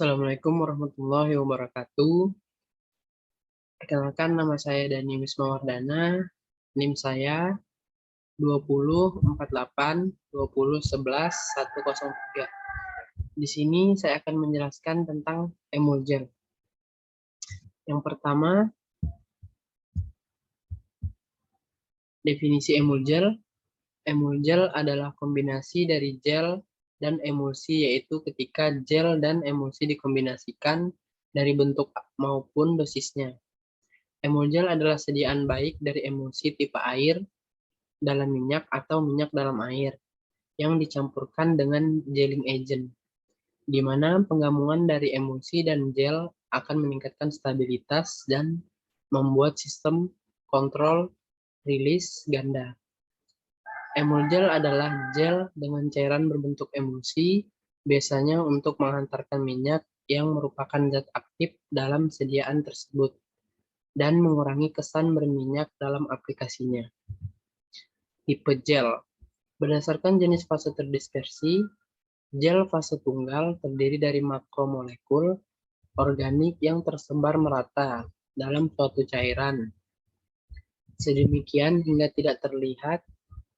Assalamualaikum warahmatullahi wabarakatuh. Perkenalkan, nama saya Dani Wismawardana. NIM saya 204820111103. Di sini saya akan menjelaskan tentang emulgel. Yang pertama, definisi emulgel. Emulgel adalah kombinasi dari gel dan emulsi, yaitu ketika gel dan emulsi dikombinasikan dari bentuk maupun dosisnya. Emulgel adalah sediaan baik dari emulsi tipe air dalam minyak atau minyak dalam air yang dicampurkan dengan gelling agent, di mana penggabungan dari emulsi dan gel akan meningkatkan stabilitas dan membuat sistem kontrol rilis ganda. Emulgel adalah gel dengan cairan berbentuk emulsi, biasanya untuk menghantarkan minyak yang merupakan zat aktif dalam sediaan tersebut dan mengurangi kesan berminyak dalam aplikasinya. Tipe gel. Berdasarkan jenis fase terdispersi, gel fase tunggal terdiri dari makromolekul organik yang tersebar merata dalam suatu cairan. Sedemikian hingga tidak terlihat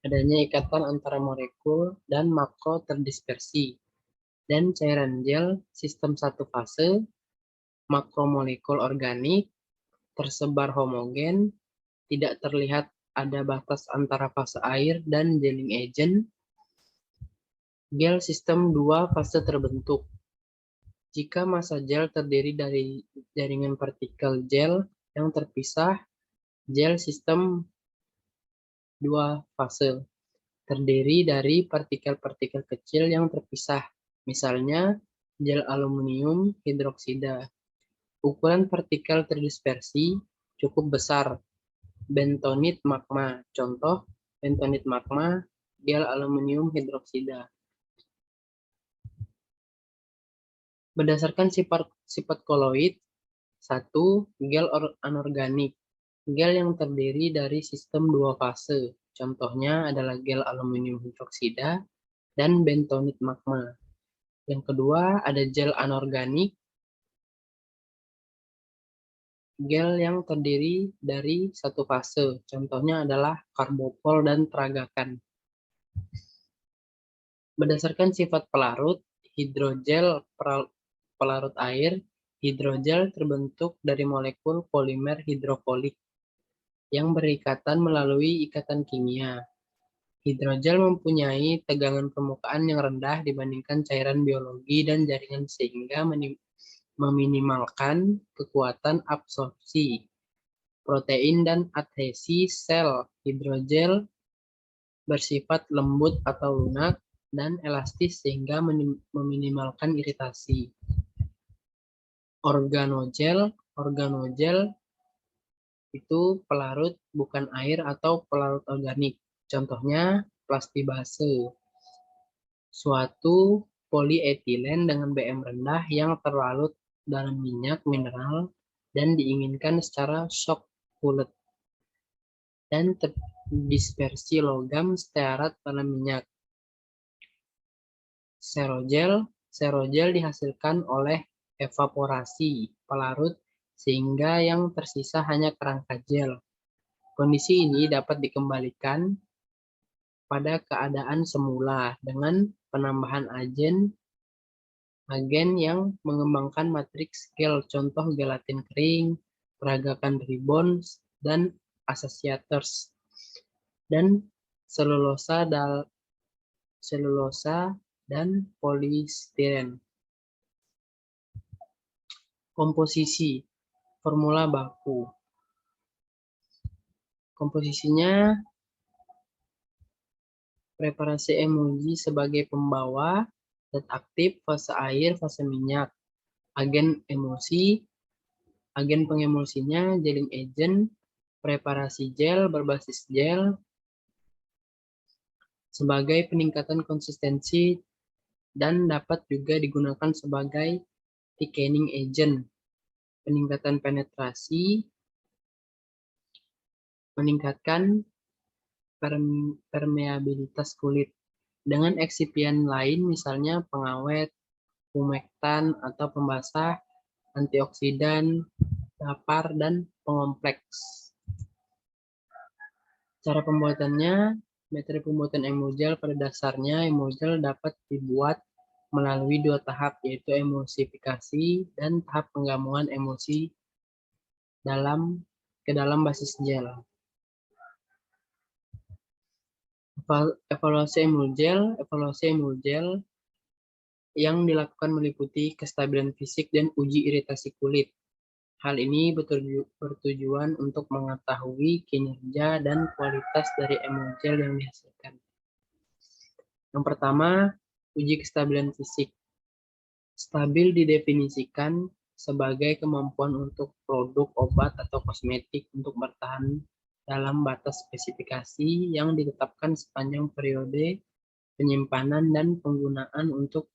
adanya ikatan antara molekul dan makro terdispersi. Dan cairan gel sistem satu fase, makromolekul organik, tersebar homogen, tidak terlihat ada batas antara fase air dan gelling agent. Gel sistem 2 fase terbentuk. Jika massa gel terdiri dari jaringan partikel gel yang terpisah, gel sistem 2 fase terdiri dari partikel-partikel kecil yang terpisah, misalnya gel aluminium hidroksida. Ukuran partikel terdispersi cukup besar, bentonit magma. Contoh, bentonit magma, gel aluminium hidroksida. Berdasarkan sifat koloid, 1. Gel anorganik. Gel yang terdiri dari sistem 2 fase. Contohnya adalah gel aluminium hidroksida dan bentonit magma. Yang kedua, ada gel anorganik. Gel yang terdiri dari satu fase. Contohnya adalah karbopol dan peragakan. Berdasarkan sifat pelarut, hidrogel pelarut air, hidrogel terbentuk dari molekul polimer hidrofolik yang berikatan melalui ikatan kimia. Hidrogel mempunyai tegangan permukaan yang rendah dibandingkan cairan biologi dan jaringan sehingga meminimalkan kekuatan absorpsi protein dan adhesi sel. Hidrogel bersifat lembut atau lunak dan elastis sehingga meminimalkan iritasi. Organogel itu pelarut bukan air atau pelarut organik. Contohnya plastibase, suatu polietilen dengan BM rendah yang terlarut dalam minyak mineral dan diinginkan secara shock cooled, dan terdispersi logam stearat dalam minyak. Serogel dihasilkan oleh evaporasi pelarut sehingga yang tersisa hanya kerangka gel. Kondisi ini dapat dikembalikan pada keadaan semula dengan penambahan agen yang mengembangkan matriks gel, contoh gelatin kering, peragakan ribbons, dan associators, dan selulosa dan polistiren. Komposisi formula baku. Komposisinya, preparasi emulsi sebagai pembawa, zat aktif, fase air, fase minyak. Agen emulsi, agen pengemulsinya, gelling agent, preparasi gel berbasis gel, sebagai peningkatan konsistensi dan dapat juga digunakan sebagai thickening agent, peningkatan penetrasi, meningkatkan permeabilitas kulit. Dengan eksipien lain misalnya pengawet, humektan atau pembasah, antioksidan, lapar, dan pengompleks. Cara pembuatannya, metode pembuatan emulgel pada dasarnya emulgel dapat dibuat melalui dua tahap, yaitu emulsifikasi dan tahap penggabungan emulsi ke dalam basis gel. Evaluasi emulgel yang dilakukan meliputi kestabilan fisik dan uji iritasi kulit. Hal ini bertujuan untuk mengetahui kinerja dan kualitas dari emulgel yang dihasilkan. Yang pertama, uji kestabilan fisik. Stabil didefinisikan sebagai kemampuan untuk produk obat atau kosmetik untuk bertahan dalam batas spesifikasi yang ditetapkan sepanjang periode penyimpanan dan penggunaan untuk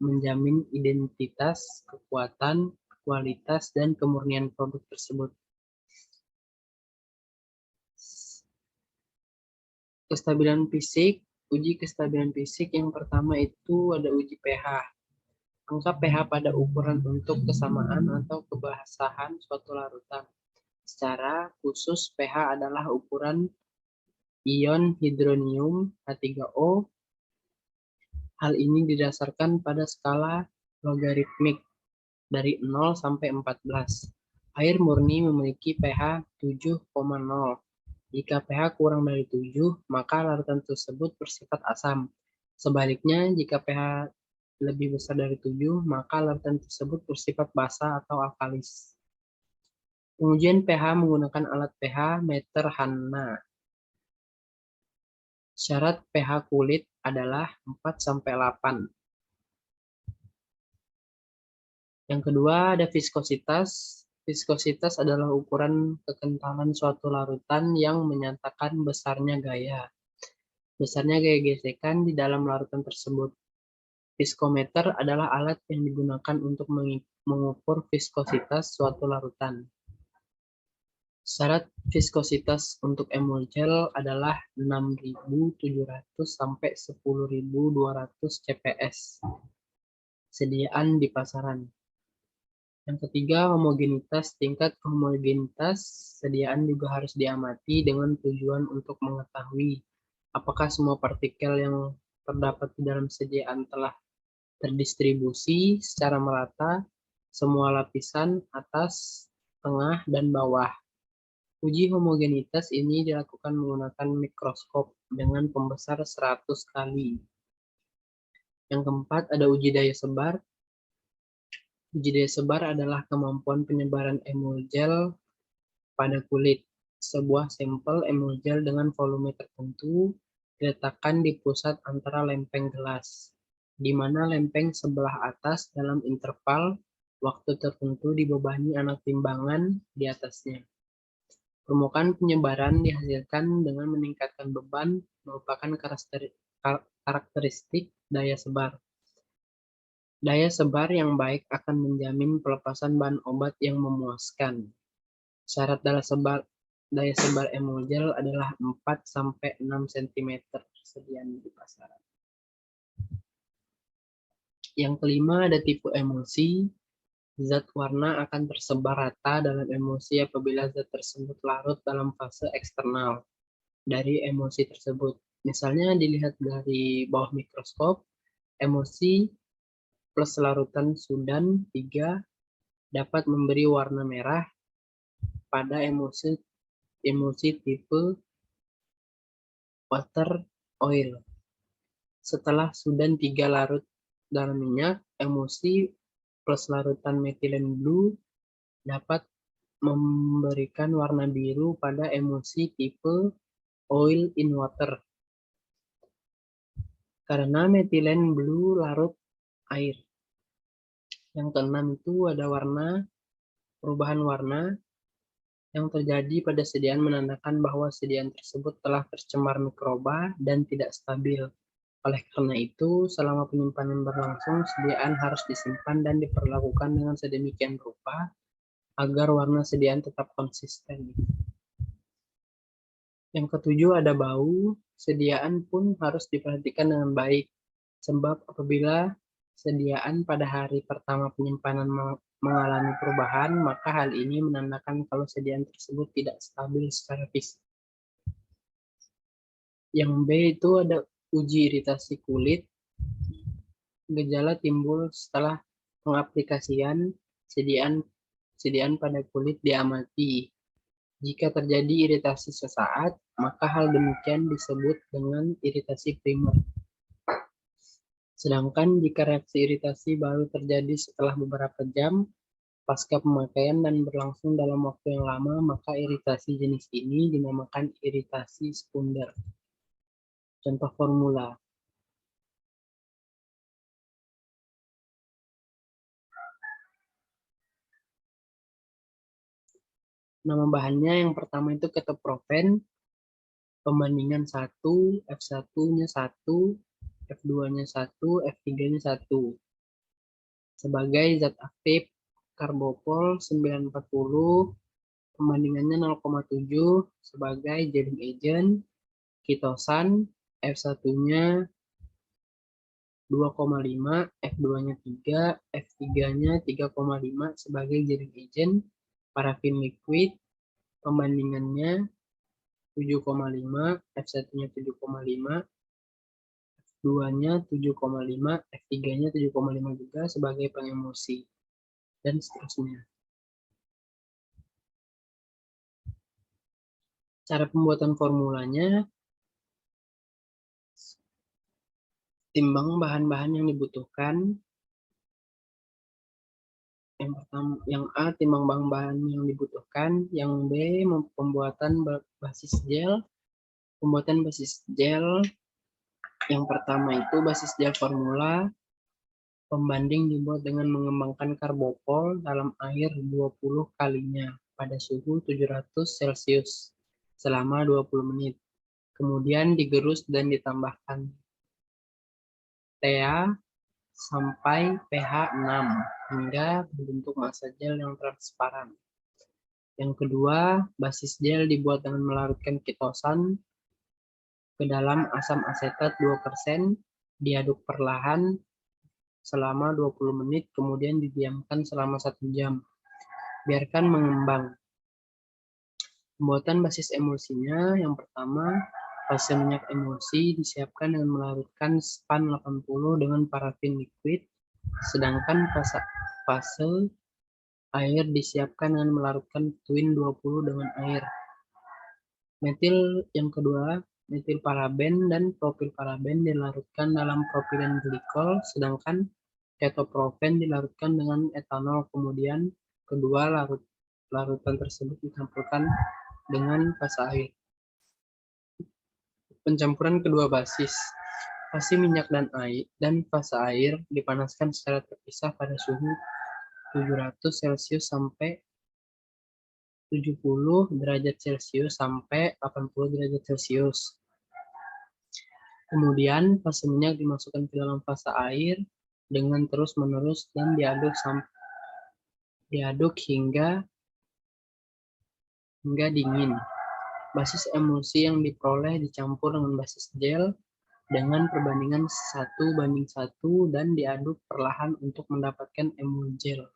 menjamin identitas, kekuatan, kualitas, dan kemurnian produk tersebut. Kestabilan fisik, uji kestabilan fisik yang pertama itu ada uji pH. Angka pH pada ukuran untuk kesamaan atau kebasahan suatu larutan. Secara khusus pH adalah ukuran ion hidronium H3O. Hal ini didasarkan pada skala logaritmik dari 0 sampai 14. Air murni memiliki pH 7,0. Jika pH kurang dari 7, maka larutan tersebut bersifat asam. Sebaliknya, jika pH lebih besar dari 7, maka larutan tersebut bersifat basa atau alkalis. Pengujian pH menggunakan alat pH meter Hanna. Syarat pH kulit adalah 4-8. Yang kedua ada viskositas. Viskositas adalah ukuran kekentalan suatu larutan yang menyatakan besarnya gaya gesekan di dalam larutan tersebut. Viskometer adalah alat yang digunakan untuk mengukur viskositas suatu larutan. Syarat viskositas untuk emulgel adalah 6.700 sampai 10.200 CPS. Sediaan di pasaran. Yang ketiga, homogenitas. Tingkat homogenitas sediaan juga harus diamati dengan tujuan untuk mengetahui apakah semua partikel yang terdapat di dalam sediaan telah terdistribusi secara merata, semua lapisan atas, tengah, dan bawah. Uji homogenitas ini dilakukan menggunakan mikroskop dengan pembesar 100 kali. Yang keempat, ada uji daya sebar. Uji daya sebar adalah kemampuan penyebaran emulgel pada kulit. Sebuah sampel emulgel dengan volume tertentu diletakkan di pusat antara lempeng gelas, di mana lempeng sebelah atas dalam interval waktu tertentu dibebani anak timbangan di atasnya. Permukaan penyebaran dihasilkan dengan meningkatkan beban merupakan karakteristik daya sebar. Daya sebar yang baik akan menjamin pelepasan bahan obat yang memuaskan. Syarat daya sebar emulgel adalah 4-6 cm persediaan di pasaran. Yang kelima ada tipe emulsi. Zat warna akan tersebar rata dalam emulsi apabila zat tersebut larut dalam fase eksternal dari emulsi tersebut. Misalnya dilihat dari bawah mikroskop, emulsi plus larutan Sudan 3 dapat memberi warna merah pada emulsi tipe water oil. Setelah Sudan 3 larut dalam minyak, emulsi plus larutan metilen blue dapat memberikan warna biru pada emulsi tipe oil in water. Karena metilen blue larut air. Yang keenam itu ada perubahan warna yang terjadi pada sediaan menandakan bahwa sediaan tersebut telah tercemar mikroba dan tidak stabil. Oleh karena itu, selama penyimpanan berlangsung, sediaan harus disimpan dan diperlakukan dengan sedemikian rupa agar warna sediaan tetap konsisten. Yang ketujuh ada bau. Sediaan pun harus diperhatikan dengan baik, sebab apabila sediaan pada hari pertama penyimpanan mengalami perubahan, maka hal ini menandakan kalau sediaan tersebut tidak stabil secara fisik. Yang B itu ada uji iritasi kulit. Gejala timbul setelah pengaplikasian sediaan pada kulit diamati. Jika terjadi iritasi sesaat, maka hal demikian disebut dengan iritasi primer. Sedangkan jika reaksi iritasi baru terjadi setelah beberapa jam pasca pemakaian dan berlangsung dalam waktu yang lama, maka iritasi jenis ini dinamakan iritasi sekunder. Contoh formula. Nama bahannya yang pertama itu ketoprofen, pembandingan 1, F1-nya 1, F2-nya 1, F3-nya 1. Sebagai zat aktif, karbopol 940, pembandingannya 0,7 sebagai jamming agent, kitosan, F1-nya 2,5, F2-nya 3, F3-nya 3,5 sebagai jamming agent, parafin liquid, pembandingannya 7,5, F1-nya 7,5, F2-nya 7,5, F3-nya 7,5 juga sebagai pengemulsi, dan seterusnya. Cara pembuatan formulanya, timbang bahan-bahan yang dibutuhkan. Yang pertama, yang A, timbang bahan-bahan yang dibutuhkan. Yang B, pembuatan basis gel. Pembuatan basis gel yang pertama itu basis gel formula. Pembanding dibuat dengan mengembangkan karbopol dalam air 20 kalinya pada suhu 700 Celcius selama 20 menit. Kemudian digerus dan ditambahkan TA sampai pH 6 hingga membentuk massa gel yang transparan. Yang kedua, basis gel dibuat dengan melarutkan kitosan ke dalam asam asetat 2%, diaduk perlahan selama 20 menit, kemudian didiamkan selama 1 jam. Biarkan mengembang. Pembuatan basis emulsinya, yang pertama, fase minyak emulsi disiapkan dengan melarutkan span 80 dengan parafin liquid, sedangkan fase air disiapkan dengan melarutkan twin 20 dengan air. Metil yang kedua, metil paraben dan propil paraben dilarutkan dalam propilen glikol, sedangkan ketoprofen dilarutkan dengan etanol. Kemudian kedua larutan tersebut dicampurkan dengan fase air. Pencampuran kedua basis, fase minyak dan fase air dipanaskan secara terpisah pada suhu 700 Celcius sampai 70 derajat Celcius sampai 80 derajat Celcius. Kemudian fase minyak dimasukkan ke dalam fase air dengan terus-menerus dan diaduk hingga dingin. Basis emulsi yang diperoleh dicampur dengan basis gel dengan perbandingan 1:1 dan diaduk perlahan untuk mendapatkan emulgel.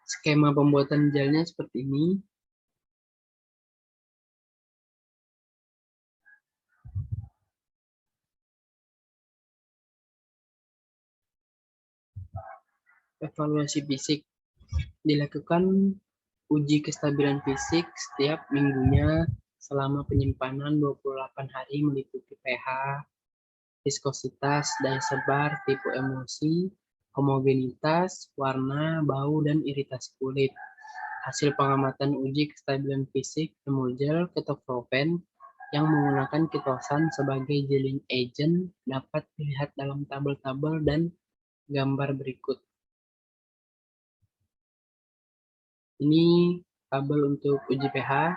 Skema pembuatan gelnya seperti ini. Evaluasi fisik. Dilakukan uji kestabilan fisik setiap minggunya selama penyimpanan 28 hari meliputi pH, viskositas, daya sebar, tipe emulsi, homogenitas, warna, bau, dan iritasi kulit. Hasil pengamatan uji kestabilan fisik emulgel ketoprofen yang menggunakan kitosan sebagai gelling agent dapat dilihat dalam tabel-tabel dan gambar berikut. Ini tabel untuk uji pH.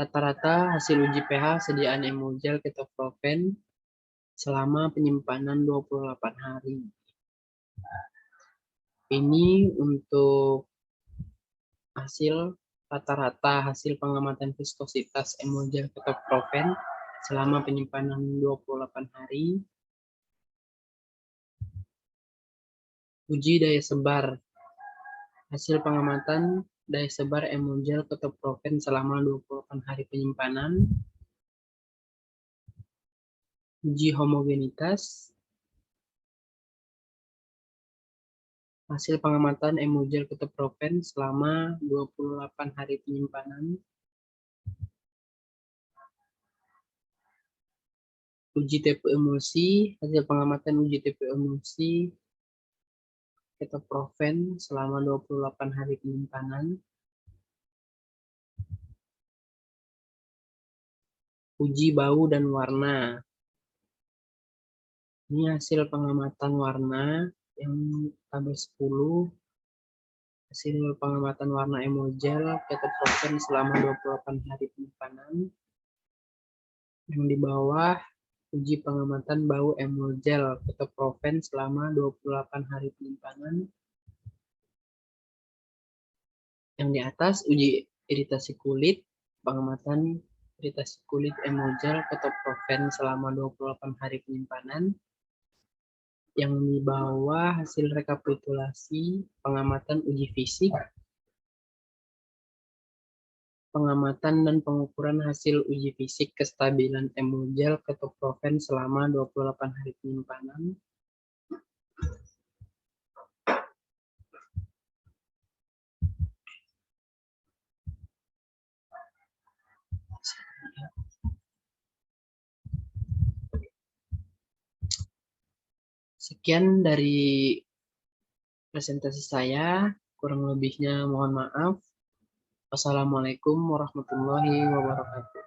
Rata-rata hasil uji pH sediaan emulgel ketoprofen selama penyimpanan 28 hari. Ini untuk hasil rata-rata hasil pengamatan viskositas emulgel ketoprofen selama penyimpanan 28 hari. Uji daya sebar. Hasil pengamatan daya sebar emulgel ketoprofen selama 28 hari penyimpanan. Uji homogenitas. Hasil pengamatan emulgel ketoprofen selama 28 hari penyimpanan. Uji tipe emulsi. Hasil pengamatan uji tipe emulsi ketoprofen selama 28 hari penyimpanan. Uji bau dan warna. Ini hasil pengamatan warna yang tabel 10. Hasil pengamatan warna emulgel ketoprofen selama 28 hari penyimpanan. Yang di bawah, uji pengamatan bau emulgel ketoprofen selama 28 hari penyimpanan. Yang di atas, uji iritasi kulit, pengamatan iritasi kulit emulgel ketoprofen selama 28 hari penyimpanan. Yang di bawah, hasil rekapitulasi pengamatan uji fisik, pengamatan dan pengukuran hasil uji fisik kestabilan emulgel ketoprofen selama 28 hari penyimpanan. Sekian dari presentasi saya, kurang lebihnya mohon maaf. Wassalamualaikum warahmatullahi wabarakatuh.